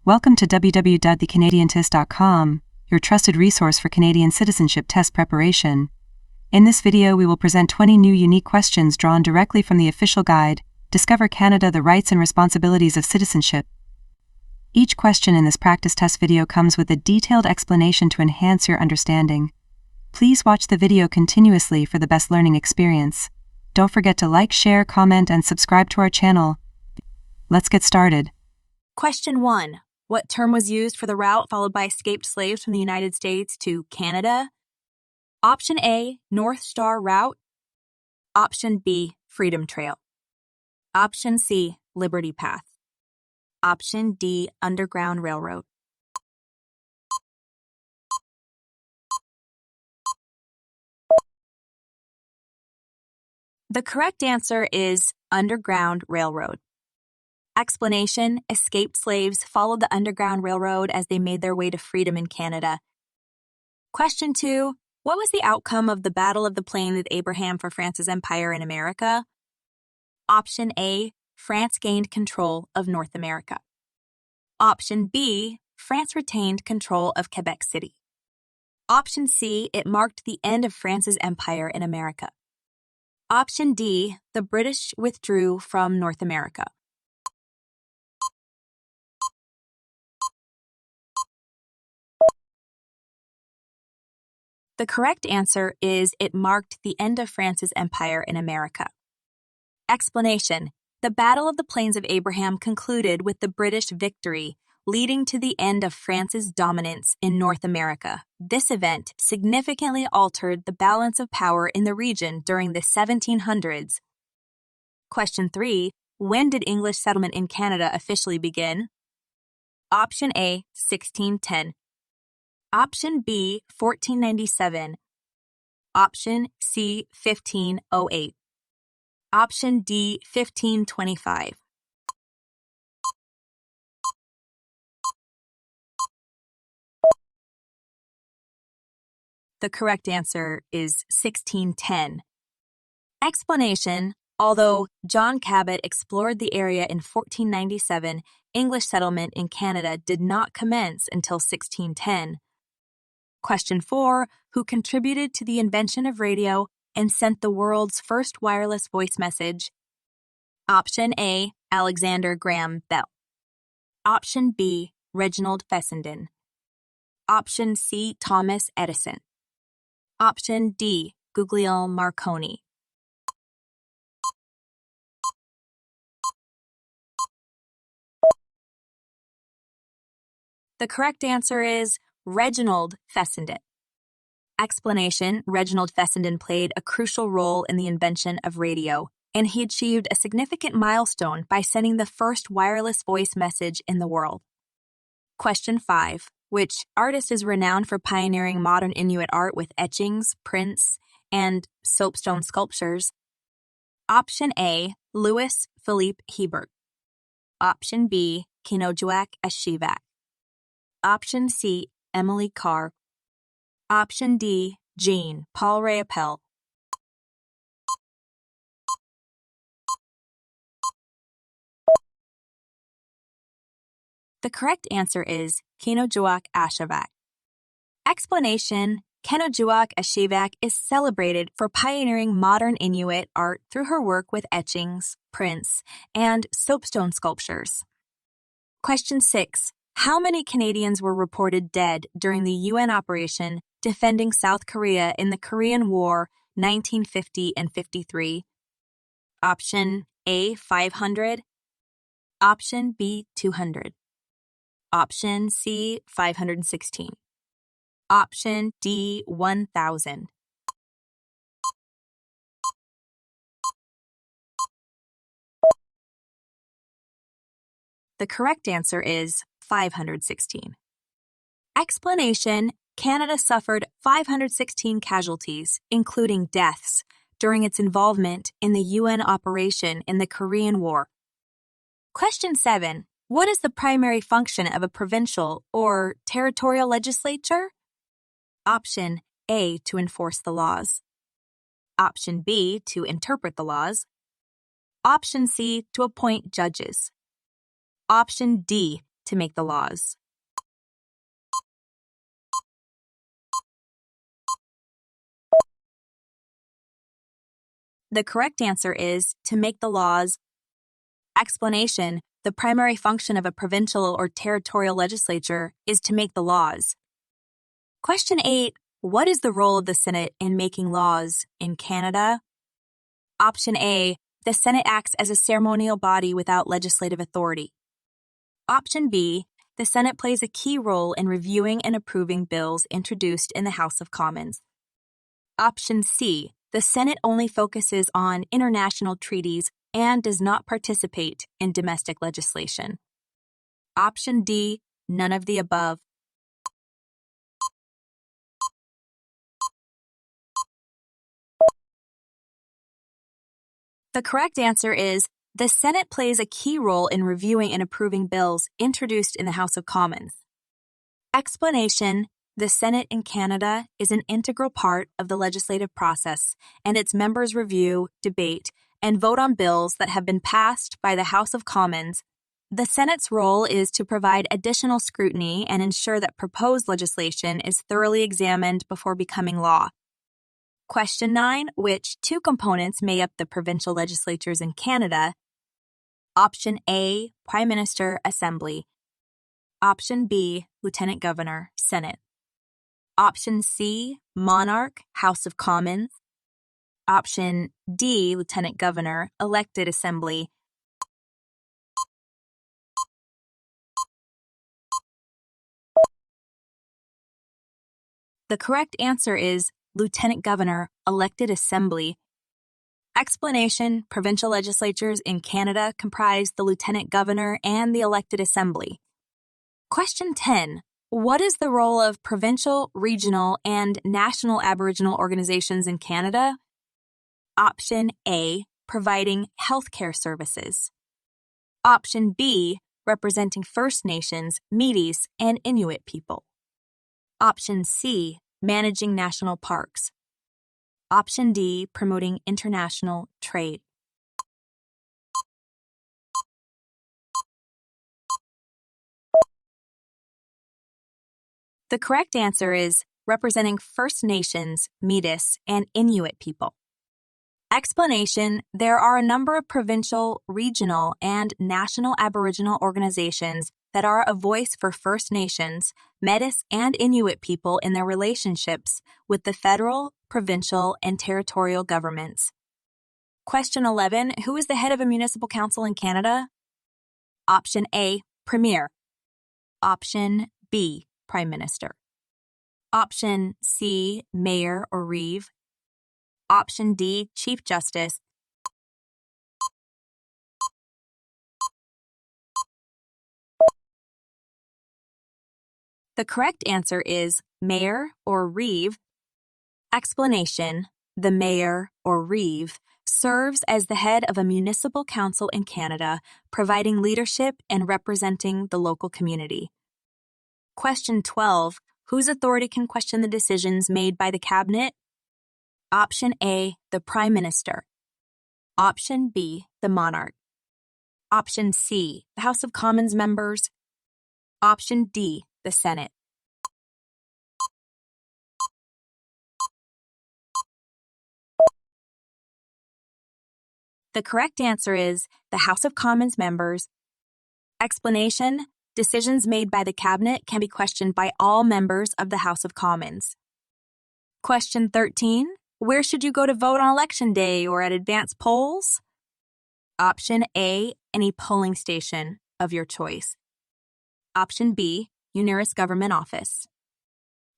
Welcome to www.thecanadiantest.com, your trusted resource for Canadian citizenship test preparation. In this video, we will present 20 new unique questions drawn directly from the official guide, Discover Canada: The Rights and Responsibilities of Citizenship. Each question in this practice test video comes with a detailed explanation to enhance your understanding. Please watch the video continuously for the best learning experience. Don't forget to like, share, comment, and subscribe to our channel. Let's get started. Question 1. What term was used for the route followed by escaped slaves from the United States to Canada? Option A, North Star Route. Option B, Freedom Trail. Option C, Liberty Path. Option D, Underground Railroad. The correct answer is Underground Railroad. Explanation: escaped slaves followed the Underground Railroad as they made their way to freedom in Canada. Question 2. What was the outcome of the Battle of the Plains with Abraham for France's empire in America? Option A, France gained control of North America. Option B, France retained control of Quebec City. Option C, it marked the end of France's empire in America. Option D, the British withdrew from North America. The correct answer is it marked the end of France's empire in America. Explanation: the Battle of the Plains of Abraham concluded with the British victory, leading to the end of France's dominance in North America. This event significantly altered the balance of power in the region during the 1700s. Question 3. When did English settlement in Canada officially begin? Option A, 1610. Option B, 1497. Option C, 1508. Option D, 1525. The correct answer is 1610. Explanation: although John Cabot explored the area in 1497, English settlement in Canada did not commence until 1610. Question 4. Who contributed to the invention of radio and sent the world's first wireless voice message? Option A, Alexander Graham Bell. Option B, Reginald Fessenden. Option C, Thomas Edison. Option D, Guglielmo Marconi. The correct answer is Reginald Fessenden. Explanation: Reginald Fessenden played a crucial role in the invention of radio, and he achieved a significant milestone by sending the first wireless voice message in the world. Question 5. Which artist is renowned for pioneering modern Inuit art with etchings, prints, and soapstone sculptures? Option A, Louis Philippe Hebert. Option B, Kinojuak Ashivak. Option C, Emily Carr. Option D, Jean Paul Raphael. The correct answer is Kinojuak Ashivak. Explanation: Kinojuak Ashivak is celebrated for pioneering modern Inuit art through her work with etchings, prints, and soapstone sculptures. Question 6. How many Canadians were reported dead during the UN operation defending South Korea in the Korean War 1950 and 53? Option A, 500. Option B, 200. Option C, 516. Option D, 1,000. The correct answer is 516. Explanation: Canada suffered 516 casualties, including deaths, during its involvement in the UN operation in the Korean War. Question 7. What is the primary function of a provincial or territorial legislature? Option A, to enforce the laws. Option B, to interpret the laws. Option C, to appoint judges. Option D, to make the laws? The correct answer is to make the laws. Explanation: the primary function of a provincial or territorial legislature is to make the laws. Question 8. What is the role of the Senate in making laws in Canada? Option A. The Senate acts as a ceremonial body without legislative authority. Option B. The Senate plays a key role in reviewing and approving bills introduced in the House of Commons. Option C. The Senate only focuses on international treaties and does not participate in domestic legislation. Option D. None of the above. The correct answer is the Senate plays a key role in reviewing and approving bills introduced in the House of Commons. Explanation: the Senate in Canada is an integral part of the legislative process, and its members review, debate, and vote on bills that have been passed by the House of Commons. The Senate's role is to provide additional scrutiny and ensure that proposed legislation is thoroughly examined before becoming law. Question 9. Which two components make up the provincial legislatures in Canada? Option A. Prime Minister, Assembly. Option B. Lieutenant Governor, Senate. Option C. Monarch, House of Commons. Option D. Lieutenant Governor, Elected Assembly. The correct answer is Lieutenant Governor, Elected Assembly. Explanation: provincial legislatures in Canada comprise the Lieutenant Governor and the Elected Assembly. Question 10. What is the role of provincial, regional, and national Aboriginal organizations in Canada? Option A. Providing healthcare services. Option B. Representing First Nations, Métis, and Inuit people. Option C. Managing national parks. Option D. Promoting international trade. The correct answer is representing First Nations, Métis, and Inuit people. Explanation: there are a number of provincial, regional, and national Aboriginal organizations that are a voice for First Nations, Métis, and Inuit people in their relationships with the federal, provincial, and territorial governments. Question 11. Who is the head of a municipal council in Canada? Option A. Premier. Option B. Prime Minister. Option C. Mayor or Reeve. Option D. Chief Justice. The correct answer is Mayor or Reeve. Explanation: the Mayor or Reeve serves as the head of a municipal council in Canada, providing leadership and representing the local community. Question 12. Whose authority can question the decisions made by the Cabinet? Option A. The Prime Minister. Option B. The Monarch. Option C. The House of Commons members. Option D. The Senate. The correct answer is the House of Commons members. Explanation: decisions made by the Cabinet can be questioned by all members of the House of Commons. Question 13. Where should you go to vote on Election Day or at advance polls? Option A. Any polling station of your choice. Option B. Your nearest government office.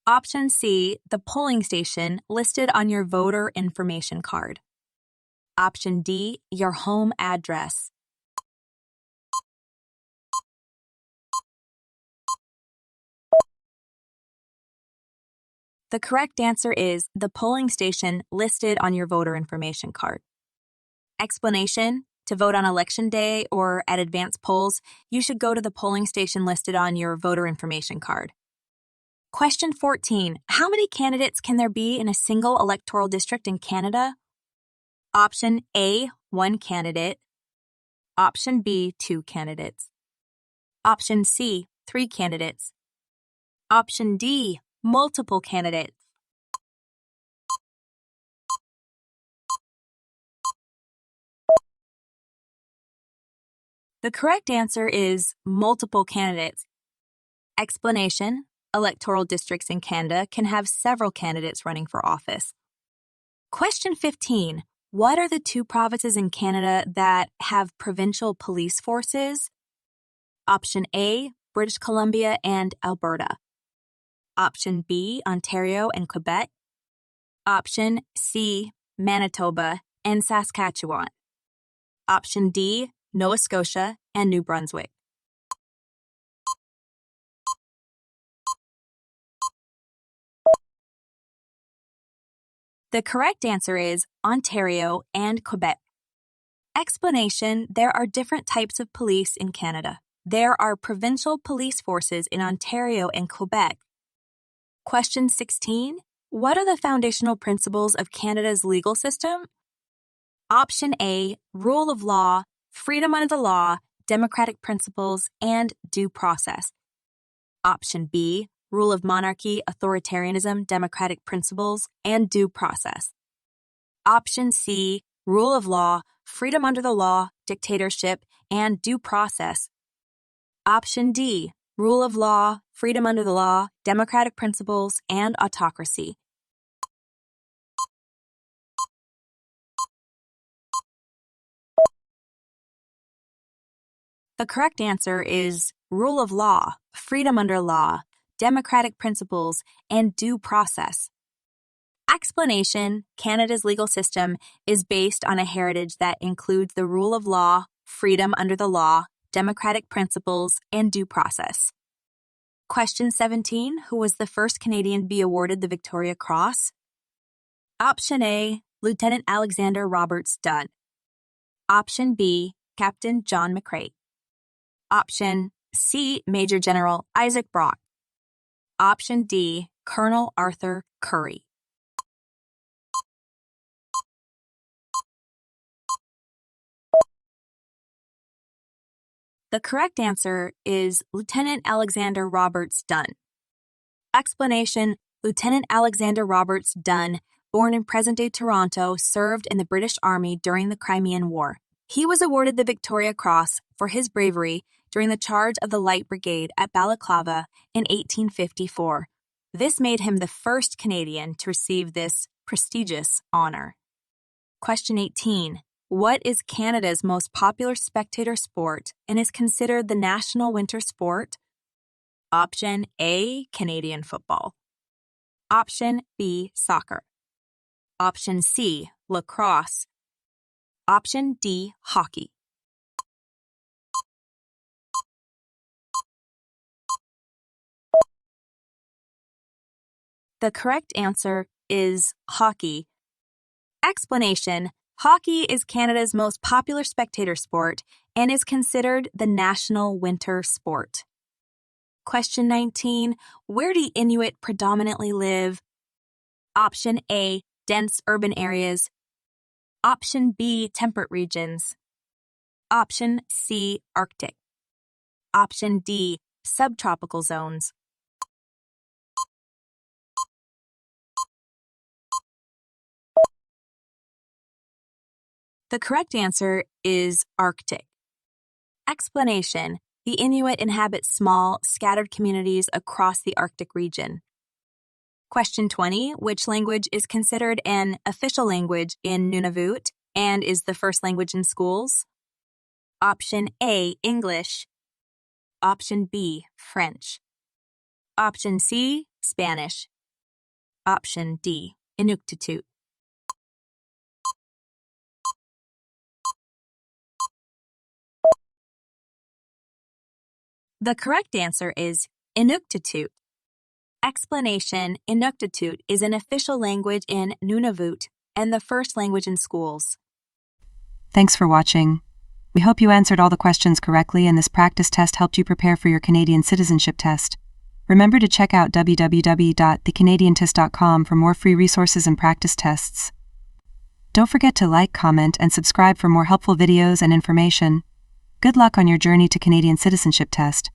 Option C. The polling station listed on your voter information card. Option D. Your home address. The correct answer is the polling station listed on your voter information card. Explanation: to vote on Election Day or at advance polls, you should go to the polling station listed on your voter information card. Question 14. How many candidates can there be in a single electoral district in Canada? Option A. 1 candidate. Option B. 2 candidates. Option C, 3 candidates. Option D, multiple candidates. The correct answer is multiple candidates. Explanation: electoral districts in Canada can have several candidates running for office. Question 15. What are the 2 provinces in Canada that have provincial police forces? Option A, British Columbia and Alberta. Option B, Ontario and Quebec. Option C, Manitoba and Saskatchewan. Option D, Nova Scotia and New Brunswick. The correct answer is Ontario and Quebec. Explanation: there are different types of police in Canada. There are provincial police forces in Ontario and Quebec. Question 16. What are the foundational principles of Canada's legal system? Option A, rule of law, freedom under the law, democratic principles, and due process. Option B, rule of monarchy, authoritarianism, democratic principles, and due process. Option C, rule of law, freedom under the law, dictatorship, and due process. Option D, rule of law, freedom under the law, democratic principles, and autocracy. The correct answer is rule of law, freedom under law, democratic principles, and due process. Explanation: Canada's legal system is based on a heritage that includes the rule of law, freedom under the law, democratic principles, and due process. Question 17. Who was the first Canadian to be awarded the Victoria Cross? Option A, Lieutenant Alexander Roberts Dunn. Option B, Captain John McCrae. Option C, Major General Isaac Brock. Option D, Colonel Arthur Currie. The correct answer is Lieutenant Alexander Roberts Dunn. Explanation: Lieutenant Alexander Roberts Dunn, born in present-day Toronto, served in the British Army during the Crimean War. He was awarded the Victoria Cross for his bravery during the charge of the Light Brigade at Balaclava in 1854. This made him the first Canadian to receive this prestigious honor. Question 18. What is Canada's most popular spectator sport and is considered the national winter sport? Option A, Canadian football. Option B, soccer. Option C, lacrosse. Option D, hockey. The correct answer is hockey. Explanation: hockey is Canada's most popular spectator sport and is considered the national winter sport. Question 19. Where do Inuit predominantly live? Option A, dense urban areas. Option B, temperate regions. Option C, Arctic. Option D, subtropical zones. The correct answer is Arctic. Explanation: the Inuit inhabit small, scattered communities across the Arctic region. Question 20. Which language is considered an official language in Nunavut and is the first language in schools? Option A, English. Option B, French. Option C, Spanish. Option D, Inuktitut. The correct answer is Inuktitut. Explanation: Inuktitut is an official language in Nunavut and the first language in schools. Thanks for watching. We hope you answered all the questions correctly and this practice test helped you prepare for your Canadian citizenship test. Remember to check out www.thecanadiantest.com for more free resources and practice tests. Don't forget to like, comment, and subscribe for more helpful videos and information. Good luck on your journey to Canadian Citizenship Test.